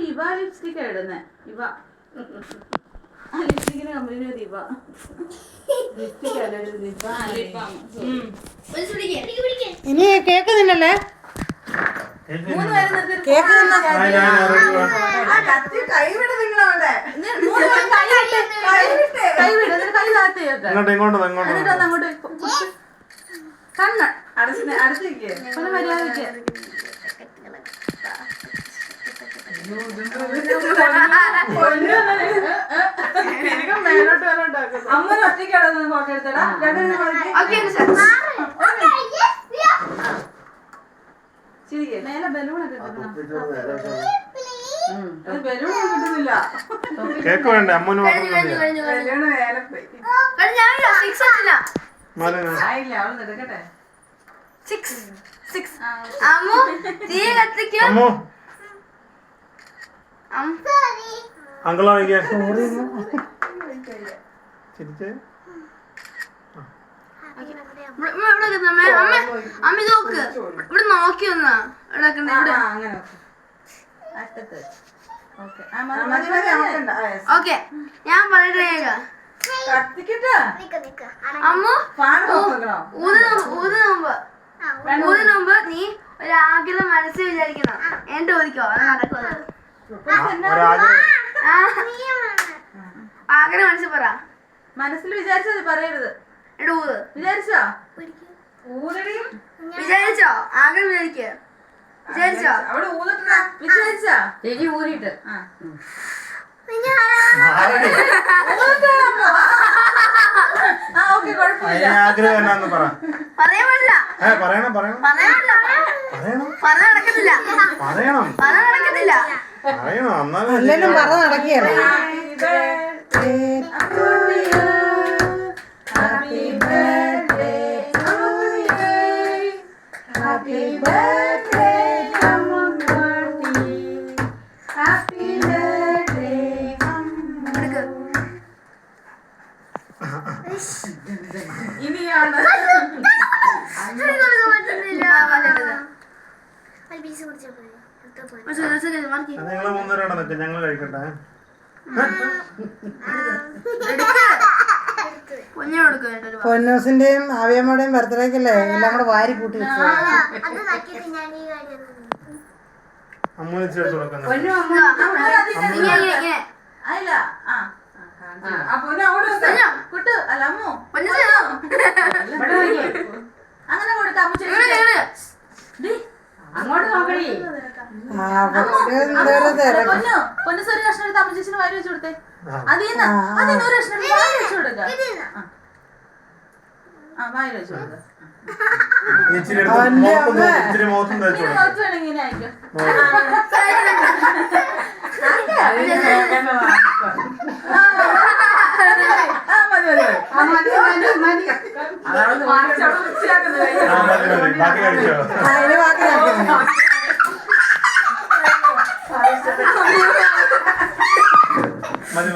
ഇവ ലിപ്സ്റ്റിക്കാ ഇടുന്നേ. ഇവ ലിപ്സ്റ്റിക്കിന് കമ്പനി ഇവ ലിപ്സ്റ്റിക് അല്ല ഇനി കേക്ക് തിന്നല്ലേ? കേക്ക് കണ്ണ് അടുത്തേക്ക് മര്യാദക്ക് അമ്മ ഒറ്റയ്ക്കാണോ ഫോട്ടോ എടുത്തടാ? മേലെ ബലൂണൊക്കെ ബലൂൺ കിട്ടുന്നില്ല. കേക്ക് വേണ്ട അമ്മൂന് ആയില്ല അവള് എടുക്കട്ടെ. അങ്കിളോ ചിരിച്ചേ അമ്മ നോക്ക് ഇവിടെ നോക്കി വന്നാ ഓക്കെ ഞാൻ പറയട്ടെ അമ്മ ഊതിന് മുമ്പ് നീ ഒരാഗ്രഹം മനസ്സിൽ വിചാരിക്കണം. എന്റെ ചോദിക്കോ അത് നടക്കുന്നത് ആഗ്രഹം മനസ്സിൽ പറ. മനസ്സിൽ വിചാരിച്ചത് പറയരുത്. വിചാരിച്ചോ? വിചാരിച്ചോ? ആഗ്രഹം വിചാരിക്കോ? വിചാരിച്ചോ? അവിടെ ഊതിട്ടാ വിചാരിച്ചാ ചേച്ചി ഊരിട്ട് അല്ലെങ്കിലും പറ നടക്കുകയല്ല. ഇനിയാണ് നിങ്ങൾ മൂന്നേരം നിൽക്ക്, ഞങ്ങൾ കഴിക്കട്ടെ. പൊന്നൂസിന്റെയും ആവിയമ്മയുടെയും ബർത്ത്ഡേക്കല്ലേ എല്ലാം കൂടെ വാരി കൂട്ടി വെച്ചു. അമ്മൂന് ചേർത്ത് കൊടുക്കുന്നു. അങ്ങനെ കൊടുക്കാം. അങ്ങോട്ട് നോക്കണേ. പൊന്നൂസൊരു കഷ്ണം എടുത്ത് അമ്മ ചേച്ചിന് വാരി വെച്ച് കൊടുത്തേ. അതിന്ന് ഒരു കഷ്ണം വാരി വെച്ച് കൊടുക്ക. വാരി വെച്ച് കൊടുക്ക. ഇങ്ങനെ ആയിരിക്കും. മതി